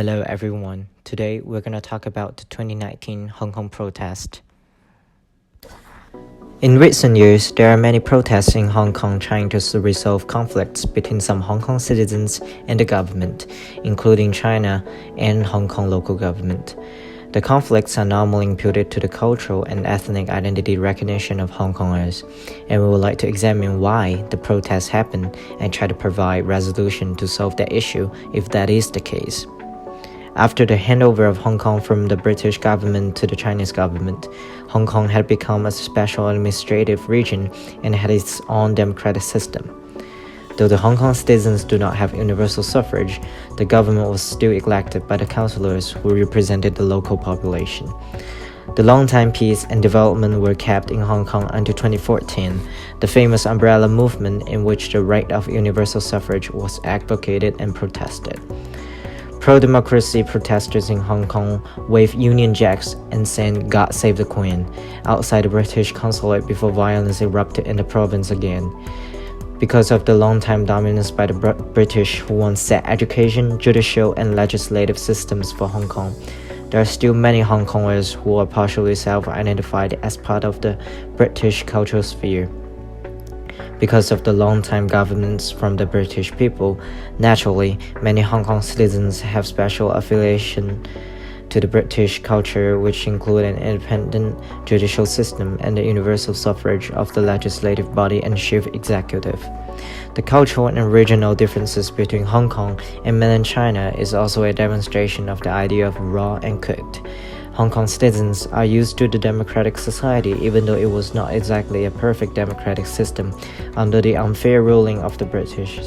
Hello everyone. Today we're going to talk about the 2019 Hong Kong protest. In recent years, there are many protests in Hong Kong trying to resolve conflicts between some Hong Kong citizens and the government, including China and Hong Kong local government. The conflicts are normally imputed to the cultural and ethnic identity recognition of Hong Kongers, and we would like to examine why the protests happen and try to provide resolution to solve that issue if that is the case. After the handover of Hong Kong from the British government to the Chinese government, Hong Kong had become a special administrative region and had its own democratic system. Though the Hong Kong citizens do not have universal suffrage, the government was still elected by the councillors who represented the local population. The long-time peace and development were kept in Hong Kong until 2014, the famous umbrella movement in which the right of universal suffrage was advocated and protested. Pro-democracy protesters in Hong Kong waved Union Jacks and sang "God Save the Queen" outside the British consulate before violence erupted in the province again. Because of the long-time dominance by the British who once set education, judicial, and legislative systems for Hong Kong, there are still many Hong Kongers who are partially self-identified as part of the British cultural sphere. Because of the long-time governance from the British people, naturally, many Hong Kong citizens have special affiliation to the British culture, which include an independent judicial system and the universal suffrage of the legislative body and chief executive. The cultural and regional differences between Hong Kong and mainland China is also a demonstration of the idea of raw and cooked. Hong Kong citizens are used to the democratic society even though it was not exactly a perfect democratic system under the unfair ruling of the British.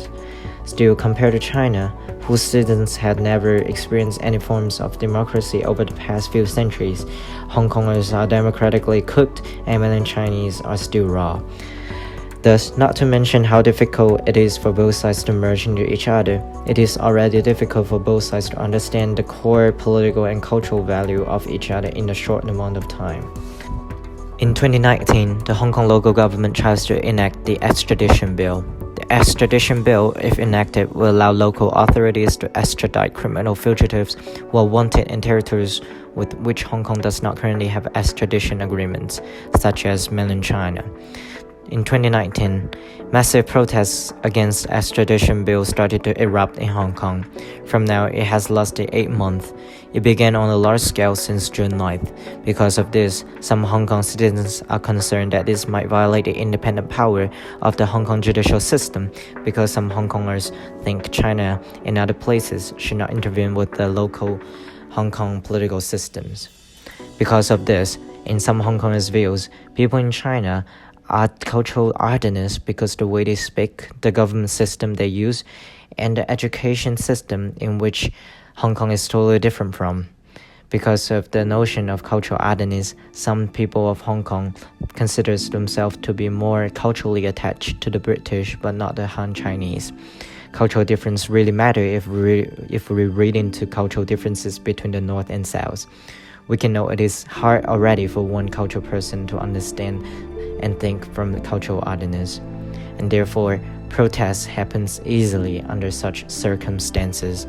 Still, compared to China, whose citizens had never experienced any forms of democracy over the past few centuries, Hong Kongers are democratically cooked and mainland Chinese are still raw. Thus, not to mention how difficult it is for both sides to merge into each other, it is already difficult for both sides to understand the core political and cultural value of each other in a short amount of time. In 2019, the Hong Kong local government tries to enact the extradition bill. The extradition bill, if enacted, will allow local authorities to extradite criminal fugitives who are wanted in territories with which Hong Kong does not currently have extradition agreements, such as mainland China. In 2019, massive protests against extradition bill started to erupt in Hong Kong. From now, it has lasted 8 months. It began on a large scale since June 9th. Because of this, some Hong Kong citizens are concerned that this might violate the independent power of the Hong Kong judicial system, because some Hong Kongers think China and other places should not intervene with the local Hong Kong political systems. Because of this, in some Hong Kongers' views, people in China are cultural ardenists because the way they speak, the government system they use, and the education system in which Hong Kong is totally different from. Because of the notion of cultural ardenness, some people of Hong Kong consider themselves to be more culturally attached to the British but not the Han Chinese. Cultural difference really matter if we read into cultural differences between the North and South. We can know it is hard already for one cultural person to understand and think from the cultural ardenness, and therefore protest happens easily under such circumstances.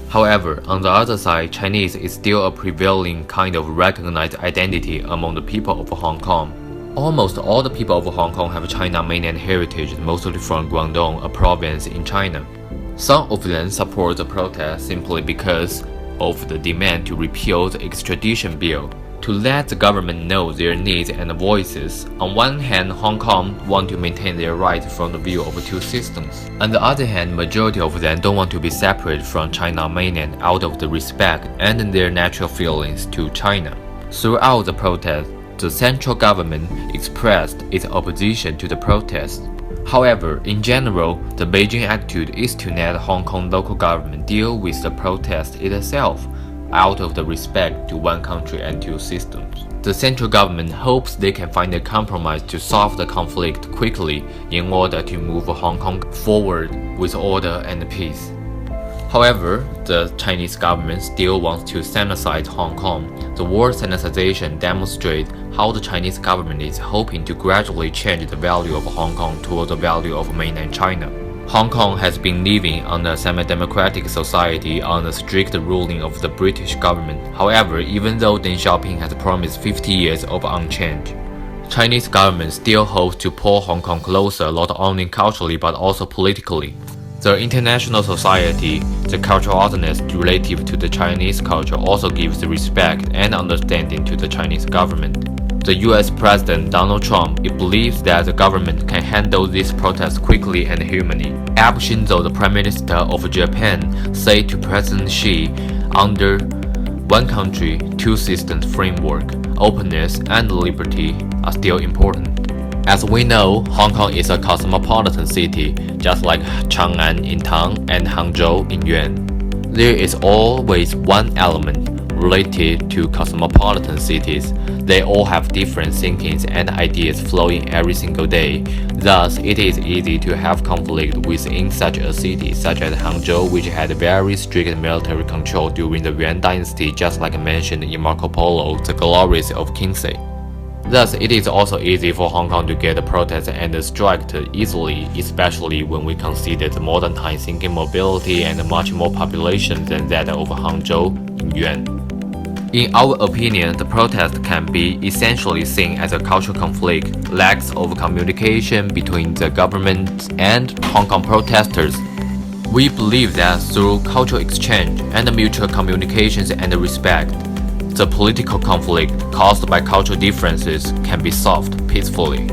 However, on the other side, Chinese is still a prevailing kind of recognized identity among the people of Hong Kong. Almost all the people of Hong Kong have China mainland heritage, mostly from Guangdong, a province in China. Some of them support the protest simply because of the demand to repeal the extradition bill, to let the government know their needs and voices. On one hand, Hong Kong want to maintain their right from the view of two systems. On the other hand, majority of them don't want to be separate from China mainland out of the respect and their natural feelings to China. Throughout the protest, the central government expressed its opposition to the protest. However, in general, the Beijing attitude is to let Hong Kong local government deal with the protest itself, out of the respect to one country and two systems. The central government hopes they can find a compromise to solve the conflict quickly in order to move Hong Kong forward with order and peace. However, the Chinese government still wants to sanitize Hong Kong. The word sanitization demonstrates how the Chinese government is hoping to gradually change the value of Hong Kong toward the value of mainland China. Hong Kong has been living in a semi-democratic society under strict ruling of the British government. However, even though Deng Xiaoping has promised 50 years of unchanged, Chinese government still hopes to pull Hong Kong closer not only culturally but also politically. The international society, the cultural otherness relative to the Chinese culture also gives respect and understanding to the Chinese government. The US President Donald Trump believes that the government can handle this protest quickly and humanly. Abe Shinzo, the Prime Minister of Japan, said to President Xi, under one country, two systems framework, openness and liberty are still important. As we know, Hong Kong is a cosmopolitan city, just like Chang'an in Tang and Hangzhou in Yuan. There is always one element related to cosmopolitan cities. They all have different thinkings and ideas flowing every single day. Thus, it is easy to have conflict within such a city, such as Hangzhou, which had very strict military control during the Yuan dynasty, just like mentioned in Marco Polo, The Glories of Kingsley. Thus, it is also easy for Hong Kong to get protests and striked easily, especially when we consider the modern time thinking mobility and much more population than that of Hangzhou in Yuan. In our opinion, the protest can be essentially seen as a cultural conflict, lacks of communication between the government and Hong Kong protesters. We believe that through cultural exchange and mutual communications and respect, the political conflict caused by cultural differences can be solved peacefully.